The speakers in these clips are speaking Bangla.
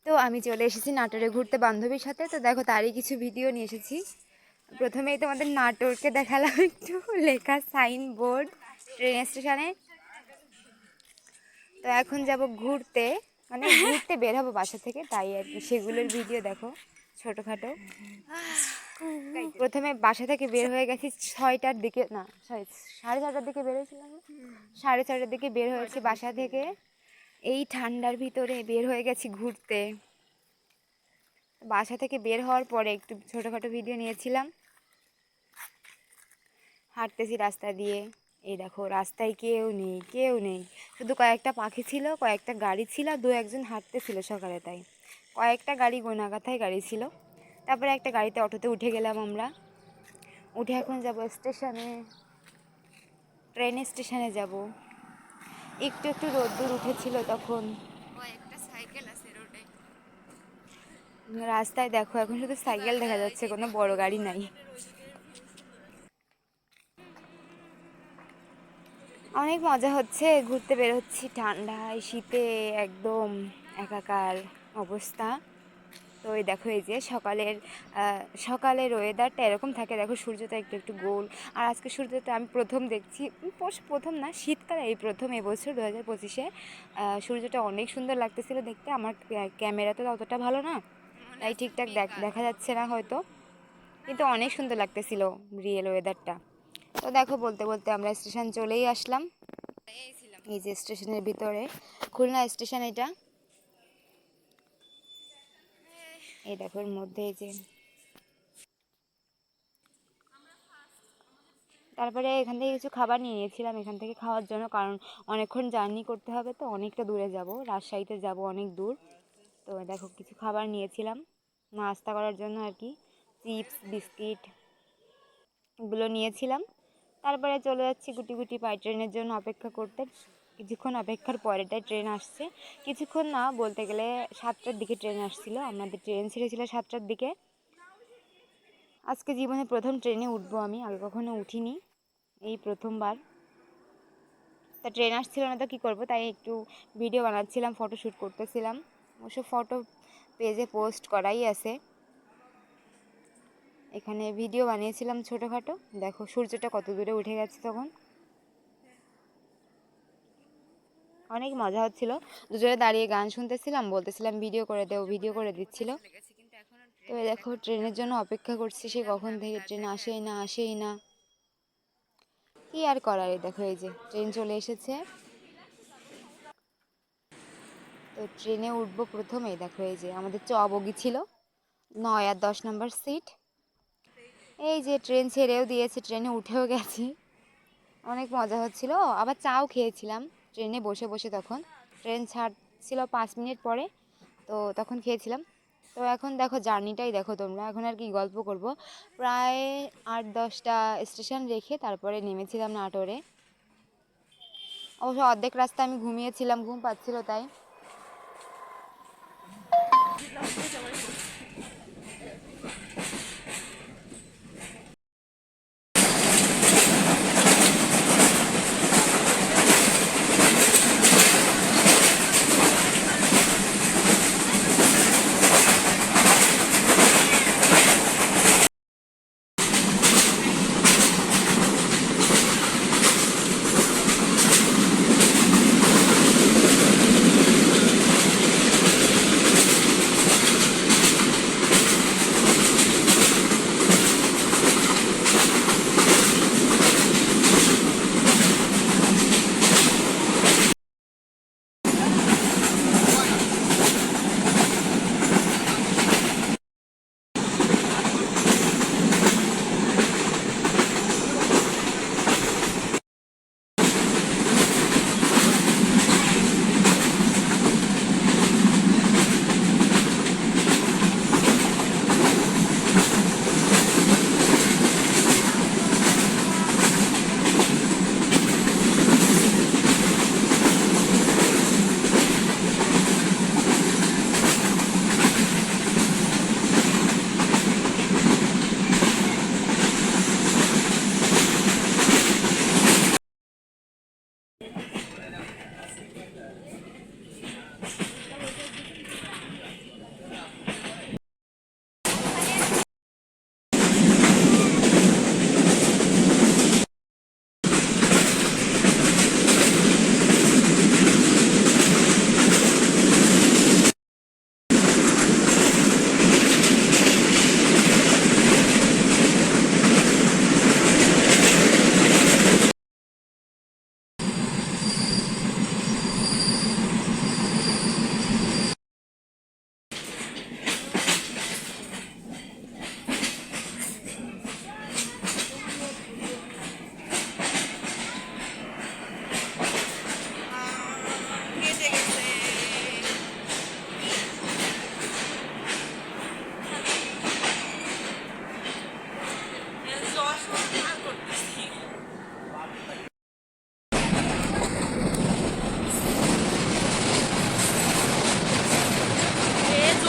তো আমি চলে এসেছি নাটোরে ঘুরতে বান্ধবীর সাথে। তো দেখো তারই কিছু ভিডিও নিয়ে এসেছি। প্রথমেই তোমাদের নাটোরকে দেখালাম একটু, লেখা সাইনবোর্ড ট্রেন স্টেশনে। তো এখন যাব ঘুরতে, মানে ঘুরতে বের হবো বাসা থেকে, তাই আর কি সেগুলোর ভিডিও দেখো ছোটোখাটো। প্রথমে বাসা থেকে বের হয়ে গেছি 6টার দিকে, না সরি 6:30টার দিকে বের হয়েছিলাম, 6:30টার দিকে বের হয়েছি বাসা থেকে। এই ঠান্ডার ভিতরে বের হয়ে গেছি ঘুরতে। বাসা থেকে বের হওয়ার পরে একটু ছোটোখাটো ভিডিও নিয়েছিলাম। হাঁটতেছি রাস্তা দিয়ে, এই দেখো রাস্তায় কেউ নেই, কেউ নেই, শুধু কয়েকটা পাখি ছিল, কয়েকটা গাড়ি ছিল, দু একজন হাঁটতেছিল সকালে, তাই কয়েকটা গাড়ি, গোনাগাথায় গাড়ি ছিল। তারপরে একটা গাড়িতে, অটোতে উঠে গেলাম আমরা। উঠে এখন যাব স্টেশনে, ট্রেন স্টেশনে যাব। একটু একটু রোদ্দুর উঠেছিল তখন। একটা সাইকেল আছে রোডে, রাস্তায় দেখো এখন শুধু সাইকেল দেখা যাচ্ছে, কোনো বড় গাড়ি নাই। অনেক মজা হচ্ছে, ঘুরতে বের হচ্ছি ঠান্ডায় শীতে, একদম একাকার অবস্থা। তো এই দেখো, এই যে সকালের ওয়েদারটা এরকম থাকে, দেখো সূর্যটা একটু একটু গোল। আর আজকে সূর্যটা আমি প্রথম দেখছি, প্রথম না, শীতকালে এই প্রথম এবছর 2025-এ সূর্যটা অনেক সুন্দর লাগতেছিল দেখতে। আমার ক্যামেরা তো অতটা ভালো না, তাই ঠিকঠাক দেখা যাচ্ছে না হয়তো, কিন্তু অনেক সুন্দর লাগতেছিল রিয়েল ওয়েদারটা। তো দেখো বলতে বলতে আমরা স্টেশন চলেই আসলাম। এই যে স্টেশনের ভিতরে, খুলনা স্টেশন এটা। এই দেখো এর মধ্যে, এই যে তারপরে এখান থেকে কিছু খাবার নিয়ে নিয়েছিলাম এখান থেকে খাওয়ার জন্য, কারণ অনেকক্ষণ জার্নি করতে হবে, তো অনেকটা দূরে যাব, রাজশাহীতে যাব অনেক দূর। তো দেখো কিছু খাবার নিয়েছিলাম নাস্তা করার জন্য আর কি, চিপস বিস্কিট এগুলো নিয়েছিলাম। তারপরে চলে যাচ্ছি গুটি গুটি পায়ে ট্রেনের জন্য অপেক্ষা করতে। কিছুক্ষণ অপেক্ষার পরেটাই ট্রেন আসছে, কিছুক্ষণ না বলতে গেলে 7টার দিকে ট্রেন আসছিল, আমাদের ট্রেন ছেড়েছিল 7টার দিকে। আজকে জীবনে প্রথম ট্রেনে উঠবো আমি, আগে কখনো উঠিনি, এই প্রথমবার। তা ট্রেন আসছিল না তো কী করবো, তাই একটু ভিডিও বানাচ্ছিলাম, ফটোশ্যুট করতেছিলাম। অবশ্য ফটো পেজে পোস্ট করাই আছে। এখানে ভিডিও বানিয়েছিলাম ছোটোখাটো। দেখো সূর্যটা কত দূরে উঠে গেছে তখন, অনেক মজা হচ্ছিল। দুজনে দাঁড়িয়ে গান শুনতেছিলাম, বলতেছিলাম ভিডিও করে দেও, ভিডিও করে দিচ্ছিল। তো দেখো ট্রেনের জন্য অপেক্ষা করছি, সে কখন থেকে ট্রেন আসেই না, আসেই না, কি আর করার। দেখো এই যে ট্রেন চলে এসেছে। তো ট্রেনে উঠবো প্রথমেই, দেখো এই যে আমাদের বগি ছিল 9 আর 10 নম্বর সিট। এই যে ট্রেন ছেড়েও দিয়েছে, ট্রেনে উঠেও গেছি, অনেক মজা হচ্ছিল। আবার চাও খেয়েছিলাম ট্রেনে বসে বসে, তখন ট্রেন ছাড়ছিল 5 মিনিট পরে, তো তখন খেয়েছিলাম। তো এখন দেখো জার্নিটাই দেখো তোমরা, এখন আর কি গল্প করব। প্রায় 8-10টা স্টেশন রেখে তারপরে নেমেছিলাম নাটোরে। অবশ্য অর্ধেক রাস্তা আমি ঘুমিয়েছিলাম, ঘুম পাচ্ছিল তাই।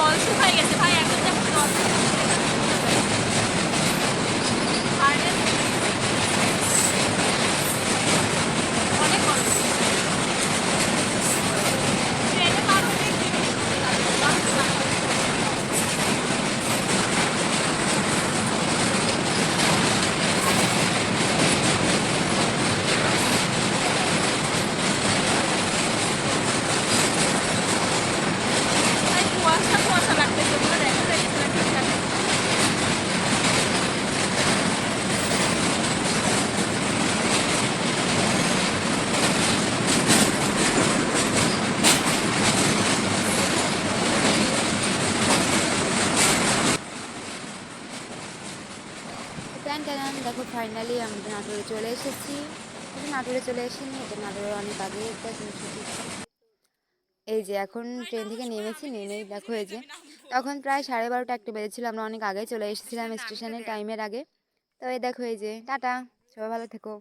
জল শুকায় গেছে ভাই, এখন যেমন জল অনেক গরম। ট্রেনে তো আরো অনেক জিনিস ঢুকে যাচ্ছে। তাই কুয়াশা কুয়াশা লাগতেছে, ওগুলো দেখা যাইতেছে না ঠিকঠাক। টান টান, দেখো ফাইনালি আমরা নাটোরে চলে এসেছি। এটা নাটোরে চলে এসেছি, এটা নাটোরে অনেক আগে একটা জিনিস। এই যে এখন ট্রেন থেকে নেমেছি, নেমেই দেখো এই যে তখন প্রায় 12:30 একটা বেজেছিল, আমরা অনেক আগে চলে এসেছিলাম স্টেশনে টাইমের আগে। তো এই দেখো এই যে টাটা, সবাই ভালো থেকো।